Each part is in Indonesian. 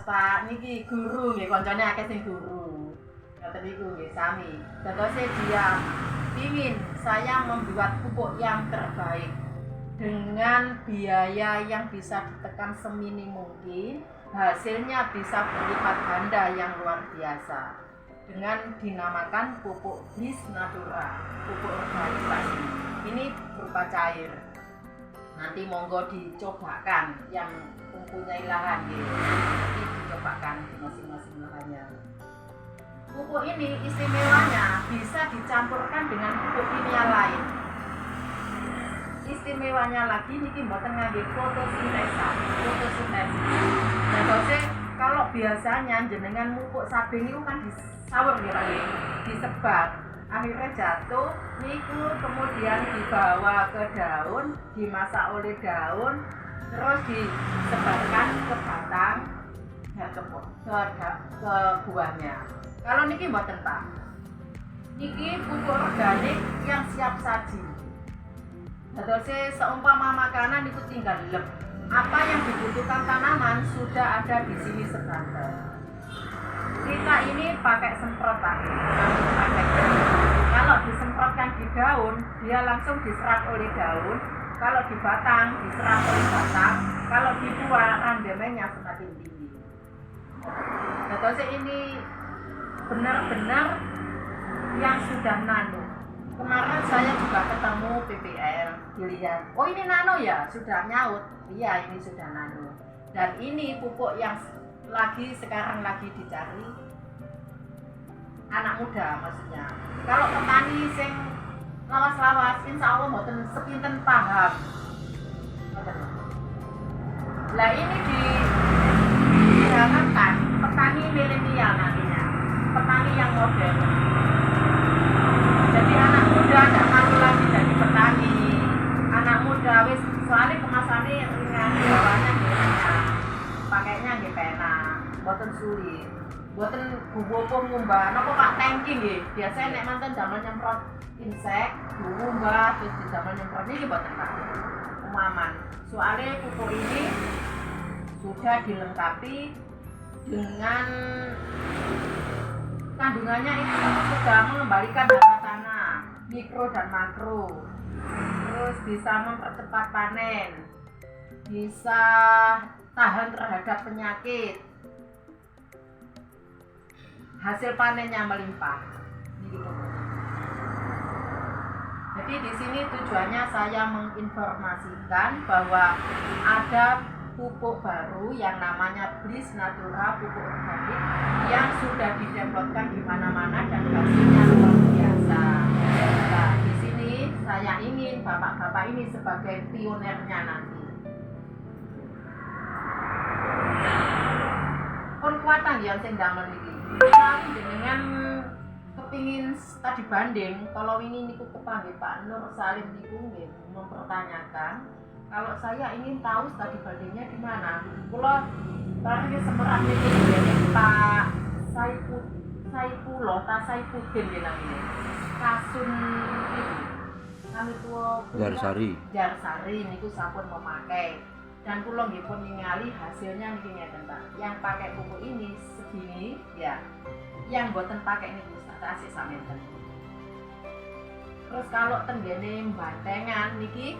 Pak niki guru nggih, kancane akeh sing guru. Ngoten niku nggih sami. Dadose dia ingin saya membuat pupuk yang terbaik dengan biaya yang bisa ditekan seminim mungkin, hasilnya bisa berlipat ganda yang luar biasa. Dengan dinamakan pupuk Bliss Natura, pupuk organik tadi. Ini berupa cair. Nanti monggo dicobakan yang mempunyai lahan gitu. Nanti dicobakan di masing-masing lahannya. Pupuk ini istimewanya bisa dicampurkan dengan pupuk kimia lain. Istimewanya lagi niki mboten ngangge fotosintesis. Jadi kalau biasanya jenengan pupuk sabing itu kan disawur ya Pak, disebar. Akhirnya jatuh, niku kemudian dibawa ke daun, dimasak oleh daun, terus disebarkan ke batang dan ke buahnya. Kalau niki mboten Pak, niki pupuk organik yang siap saji. Dadose seumpama makanan itu tinggal lep. Apa yang dibutuhkan tanaman sudah ada di sini sebanten. Kita ini pakai semprot Pak. Kalau disemprotkan di daun, dia langsung diserap oleh daun. Kalau di batang, diserap oleh batang. Kalau di buah, randemennya semakin tinggi. Dadose ini benar-benar yang sudah nano. Kemarin saya juga ketemu PPL, dilihat, oh ini nano ya, sudah nyaut. Iya, ini sudah nano. Dan ini pupuk yang sekarang lagi dicari anak muda maksudnya. Kalau petani sing lawas-lawas, insya Allah mboten sepinten paham. Lah ini diharapkan petani milenial nantinya, petani yang modern. Jadi anak muda tidak malu lagi jadi petani. Anak muda wis soalnya kemasannya ringan, bawahnya ringan, pakainya nggih pena, mboten sulit. Mboten bubu ngumbah, napa Pak tangki nggih. Biasanya nek manten zaman nyemprot insek, ngumbah terus di zaman nyemprot niki mboten Pak. Umaman. Soalnya pupuk ini sudah dilengkapi dengan kandungannya itu sudah mengembalikan daya tanah, mikro dan makro. Terus bisa mempercepat panen, bisa tahan terhadap penyakit. Hasil panennya melimpah. Jadi di sini tujuannya saya menginformasikan bahwa ada pupuk baru yang namanya Bliss Natura, pupuk organik yang sudah dideploykan di mana-mana dan hasilnya luar biasa. Nah, di sini saya ingin bapak-bapak ini sebagai pionernya nanti. Pun kuatan yang sing damel iki. Tapi dengan kepingin tadi banding, kalau ini niku kepanggih Pak Nur Salim niku nggih mempertanyakan, kalau saya ingin tahu studi bandingnya di mana. Kula bareng semerah niku Pak Saipullah ta Saipuddin nggih namanya. Kasun iki. Kami tuwa Jarsari niku sampun memakai. Dan kula nggih pun ningali hasilnya niki ngeten Pak. Yang pakai pupuk ini segini ya. Yang mboten pakai niku tasik samenten. Terus kalau tenggene Bantengan niki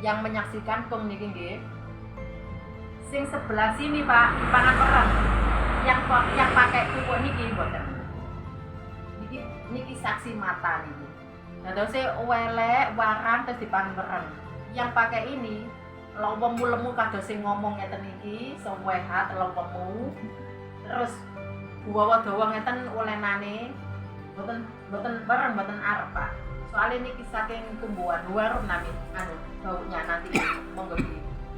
yang menyaksikan kong niki nggih. Sing sebelah sini Pak, pangan perang. Yang pakai pupuk niki mboten. Niki saksi mata niki. Dadose welek warang terus dipangan perang. Yang pakai ini lemu lemu kados sing ngomong ngeten iki, sewehat lemu. Terus buawa dawa ngeten ulenane boten bareng boten arep Pak. Soalnya niki saking tumbuhan luar nami baunya nanti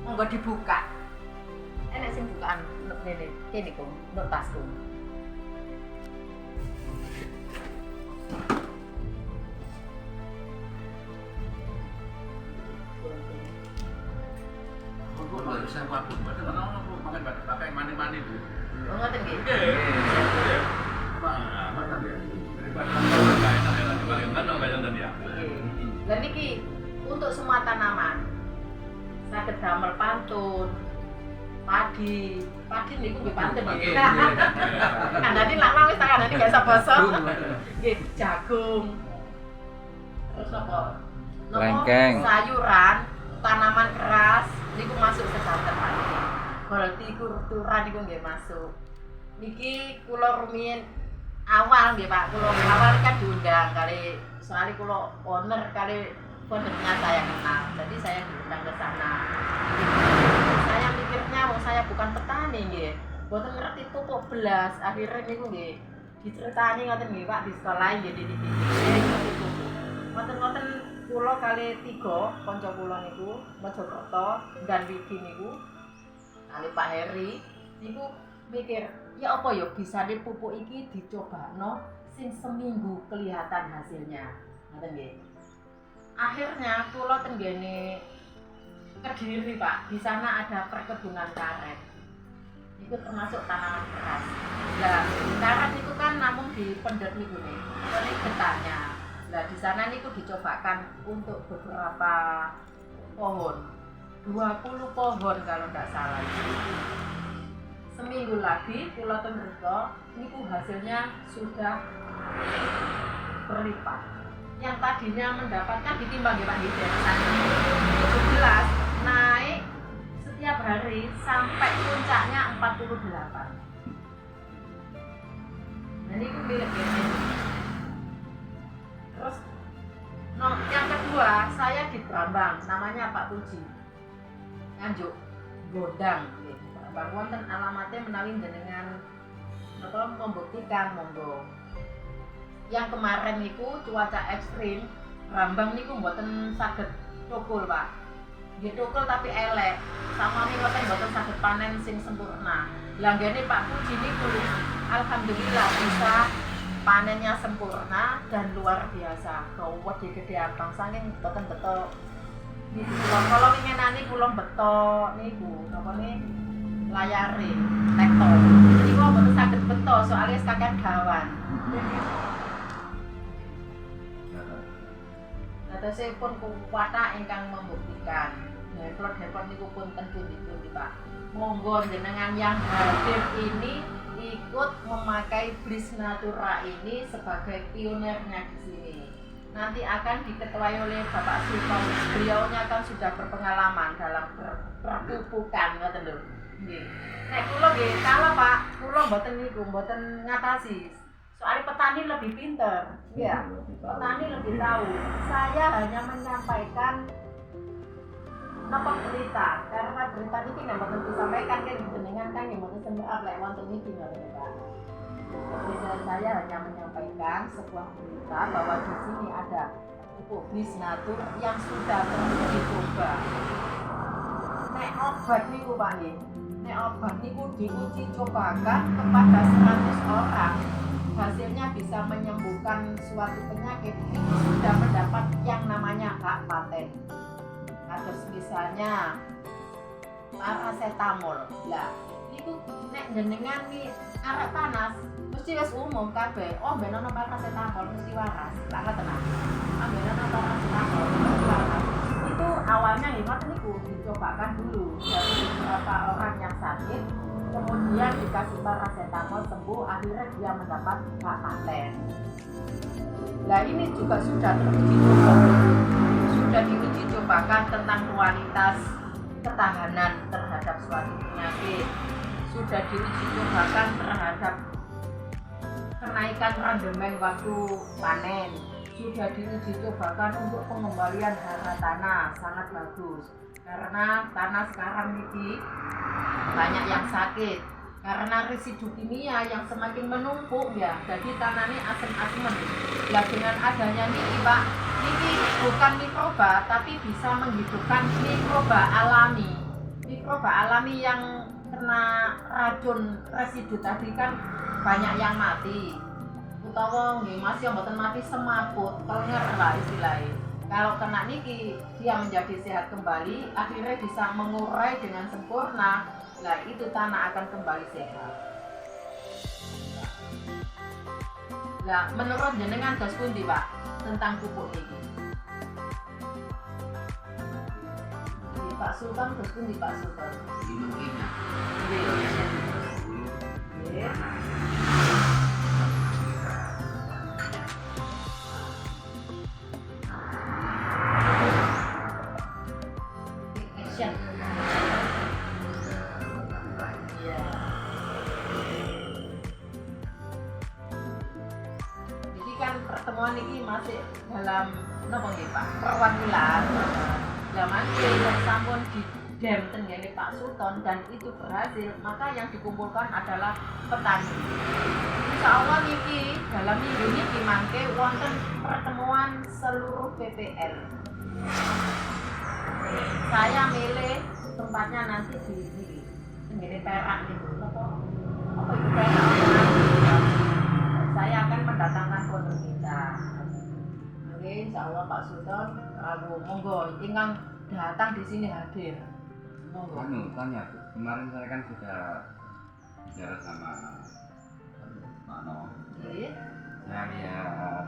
monggo dibuka. Enek sing bukaan ngene kene kok nduk tasku. Bisa mabuk, betul ana makan pakai mani-mani Bu. Oh ngoten nggih. Nggih. Makan ya. Daripada enak ya dibanding kan bayang ya. Lah niki untuk semua tanaman. Saged damel pantun, padi pagi niku nggih pancen Oke. nggih. Kandhane lak mau wis tak kandhane gak iso basa. Nggih, jagung. Terus apa? Napa? Lengkeng. Sayuran, tanaman keras niku masuk sedanten Pak. Hortikultura niku nggih masuk. Niki kula rumiyin awal nggih Pak, kula awal kan diundang kali soalnya kula owner kali foundernya saya kenal. Jadi saya diundang ke sana. Saya mikirnya wong saya bukan petani nggih. Mboten ngerti pupuk belas. Akhirnya niku nggih diceritani ngoten nggih Pak di sekolah nggih di ngerti pupuk. Ngoten-ngoten kula kali 3 kanca kula niku Mojokerto dan Widi niku kali Pak Heri niku mikir ya apa ya bisa pupuk iki dicobakno sing seminggu kelihatan hasilnya. Ngoten nggih. Akhirnya kula tenggene Kediri Pak, di sana ada perkebunan karet. Itu termasuk tanaman keras. Nah, karet itu kan namun di pendet niku nih. Ini getahnya. Nah, di sana niku dicobakan untuk beberapa pohon. 20 pohon kalau tidak salah. Seminggu lagi kula ten mriko niku hasilnya sudah berlipat. Yang tadinya mendapatkan ditimbang ya Pak Hidayat 17 naik setiap hari sampai puncaknya 48. Nah ini milik ini. Terus yang kedua saya di Brambang namanya Pak Puji Nganjuk Gondang Brambang wonten alamatnya menawi jenengan napa membuktikan monggo. Yang kemarin niku cuaca ekstrim, Brambang niku mboten saged thukul, Pak. Nggih thukul tapi elek. Samami mboten saged panen sing sempurna. Lah nggene Pak Puji niku alhamdulillah bisa panennya sempurna dan luar biasa. Gede abang saking mboten beto. Kalau winginane kula beto niku napa nih layare tektor. Niku mboten saged beto soalnya kakean gawan. Terus pun kuwata ingkang membuktikan. Nah, kalau depot niku pun tentu Pak. Monggo jenengan yang hadir ini ikut memakai Bliss Natura ini sebagai pionernya di sini. Nanti akan diketuai oleh Bapak Sultan. Beliaunya kan sudah berpengalaman dalam perpupukan ngoten lho. Nggih. Nek kula nggih kalau Pak, kula mboten niku mboten ngatasi. Soalnya petani lebih pinter, ya. Petani lebih tahu. Saya hanya menyampaikan apa berita, karena berita ini nggak mau disampaikan kan jenengan kan yang mau semua lek wonten iki ngoten Pak. Jadi saya hanya menyampaikan sebuah berita bahwa di sini ada pupuk Bliss Natur yang sudah teruji coba. Nek obat niku Pak nggih. Nek obat niku diuji cobakan kepada 100 orang. Hasilnya bisa menyembuhkan suatu penyakit itu sudah mendapat yang namanya hak paten. Terus misalnya paracetamol. Lah, itu nek jenengan ki arek panas mesti wis umum kabeh. Oh, benono paracetamol mesti waras. Lah ngoten. Ah, benono paracetamol mesti waras. Itu awalnya hemat niku dicobakan dulu dari beberapa orang yang sakit. Kemudian dikasih paracetamol sembuh, akhirnya dia mendapat hak paten. Nah ini juga sudah diuji cobakan tentang kualitas ketahanan terhadap suatu penyakit, sudah diuji cobakan terhadap kenaikan randemen waktu panen, sudah diuji cobakan untuk pengembalian harga tanah, sangat bagus. Karena tanah sekarang ini banyak yang sakit karena residu kimia yang semakin menumpuk ya, jadi tanahnya asem-asemen. Lah dengan adanya niki Pak, niki bukan mikroba tapi bisa menghidupkan mikroba alami yang kena racun residu tadi kan banyak yang mati. Utawa nggih masih mboten mati semaput, tenger lah istilahnya. Kalau kena niki dia menjadi sehat kembali, akhirnya bisa mengurai dengan sempurna. Nah itu tanah akan kembali sehat. Nah menurut jenengan dos pundi Pak tentang pupuk ini? Pak Sultan terus pundi Pak Sultan. Gunung Kidul. Nggih. Action. Iya. Jadi kan pertemuan ini masih dalam napa nggih Pak? Perwakilan. Zaman yang sampun di dem tenggene Pak Sultan dan itu berhasil, maka yang dikumpulkan adalah petani. Insya Allah niki dalam minggu niki mangke wonten pertemuan seluruh PPL. Saya milih tempatnya nanti di tenggene Perak niku. Apa itu Perak? Saya akan mendatangkan foto kita. Oke, insya Allah Pak Sultan, monggo ingkang datang di sini hadir. Monggo. Tanya tuh, kemarin saya kan sudah bicara sama Pak No. Oke. Saya lihat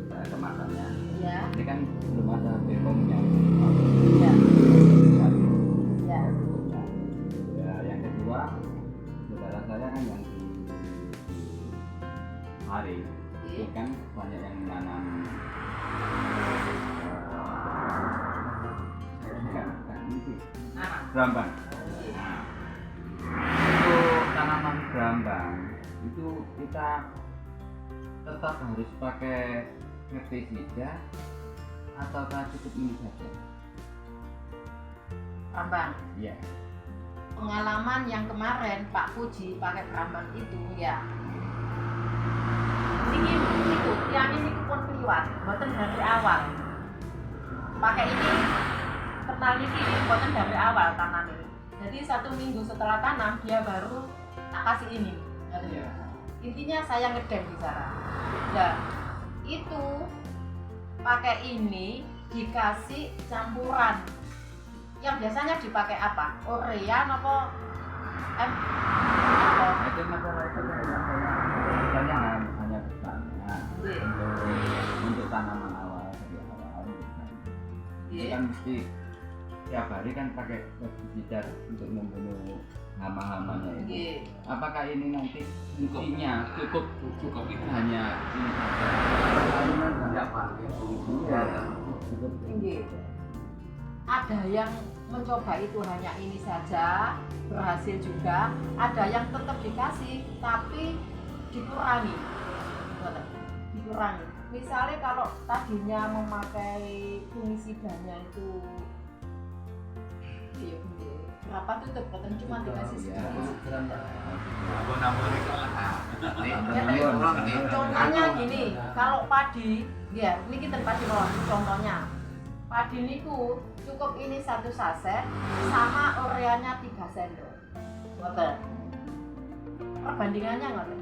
saya kemasannya. Ya. Ini kan belum ada BPOM-nya. Ya. Ya. Ya, yang kedua, saudara saya kan yang di hari ini kan banyak yang menanam berambang. Nah, untuk tanaman berambang itu kita tetap harus pakai pestisida ataukah cukup ini saja? Rambang. Iya. Pengalaman yang kemarin Pak Puji pakai rambang itu ya. Niki niku yang ini pun kliwat, mboten dari awal. Pakai ini kenal niki mboten dari awal tanam ini. Jadi 1 minggu setelah tanam dia baru tak kasih ini. Iya. Intinya saya ngedem di sana. Nah, itu pakai ini dikasih campuran. Yang biasanya dipakai apa? Urea apa? Apa? Itu masalah itu misalnya hanya bertanya untuk tanaman awal dari awal. Itu kan mesti tiap hari kan pakai pestisida untuk membunuh hama-hamanya itu. Apakah ini nanti fungsinya cukup itu hanya ini saja? Cukup Tinggi. Ada yang mencoba itu hanya ini saja, berhasil juga. Ada yang tetap dikasih, tapi dikurangi. Dikurangi. Misalnya kalau tadinya memakai fungisidanya itu berapa tutup katanya cuma dikasih sedikit. Contohnya gini, kalau padi, ya ini kita padi bawah. Contohnya padi niku cukup ini 1 saset sama ureanya 3 sendok. Ngoten. Perbandingannya ngoten.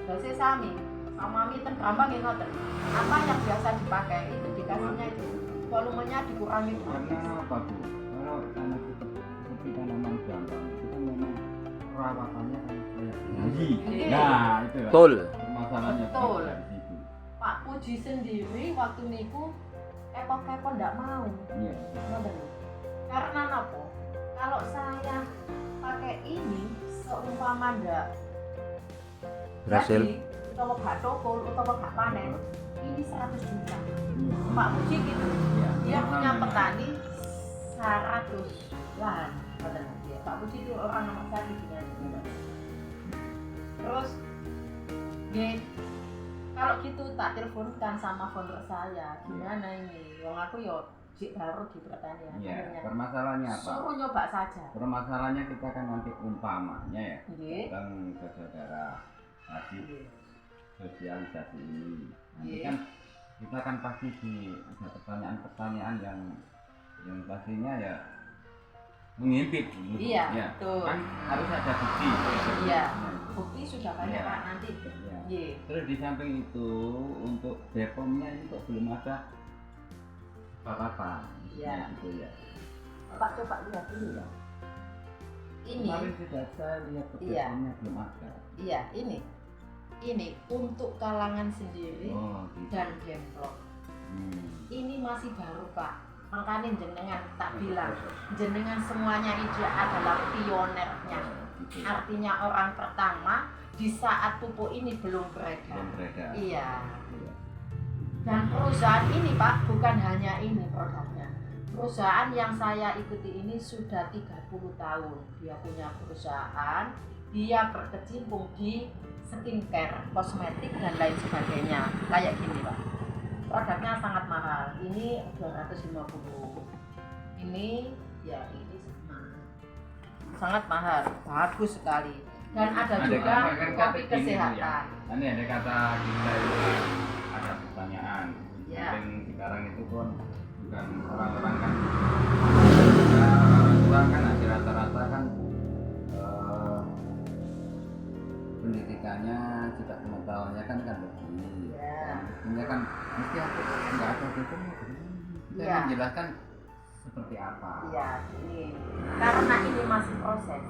Dose sami sama miten gampang ya ngoten. Apa yang biasa dipakai itu dikasihnya itu volumenya dikurangi. Karena apa Bu? Kalau tanah seperti tanaman gampang itu kan memang perawatannya kan kayak tinggi. Nah itu Betul. masalahnya Betul. dari situ. Pak Puji sendiri waktu niku epok-epok ndak mau. Iya. Ngoten. Karena apa? Kalau saya pakai ini seumpama ndak Berhasil. jadi, utawa gak tokol utawa gak panen, ini 100 juta. Pak Puji gitu. Iya. Dia punya Memang. petani 100 lahan. Ngoten. Ya, Pak Puji itu orang nomor 1 di dunia. Terus kalau gitu tak teleponkan sama founder saya, gimana ini? Wong aku yo jik baru di pertanian. Iya. Akhirnya, Permasalahannya apa? suruh nyoba saja. Permasalahannya kita kan nanti umpamanya ya Nggih. datang ke saudara kasih Nggih. sosialisasi ini. Nanti Nggih. kan kita kan pasti ada pertanyaan-pertanyaan yang pastinya ya mengimpit. Iya, Ya. betul. Kan harus ada bukti. Iya. Nah, Bukti sudah banyak Iya. Pak nanti. ya. Nggih. Terus di samping itu untuk BPOM-nya ini kok belum ada apa-apa. Iya. Nah, gitu ya. Pak coba lihat dulu ya. Ini, Kemarin sudah saya lihat ke Iya. BPOM-nya belum ada. iya ini. Ini untuk kalangan sendiri Oh, gitu. dan gemplok. Hmm. Ini masih baru Pak. makanya jenengan tak bilang jenengan semuanya itu adalah pionernya, Gitu. artinya orang pertama di saat pupuk ini belum beredar. Belum beredar. Iya. Iya. Dan perusahaan ini Pak bukan hanya ini produknya. Perusahaan yang saya ikuti ini sudah 30 tahun. Dia punya perusahaan, dia berkecimpung di skincare, kosmetik dan lain sebagainya. Kayak gini Pak. Produknya sangat mahal. Ini 250. Ini ya ini sangat mahal, bagus sekali. Dan ada juga kan kopi kata gini, Bu, kesehatan. ya. Ini ada kata kita itu ada pertanyaan. Ya. Mungkin sekarang itu pun bukan orang-orang kan ya, orang tua kan ada rata-rata kan pendidikannya tidak pengetahuannya kan begini. Ya. Ini kan mesti aku nggak ada hukumnya. Kita Ya. menjelaskan seperti apa. Iya, ini karena ini masih proses.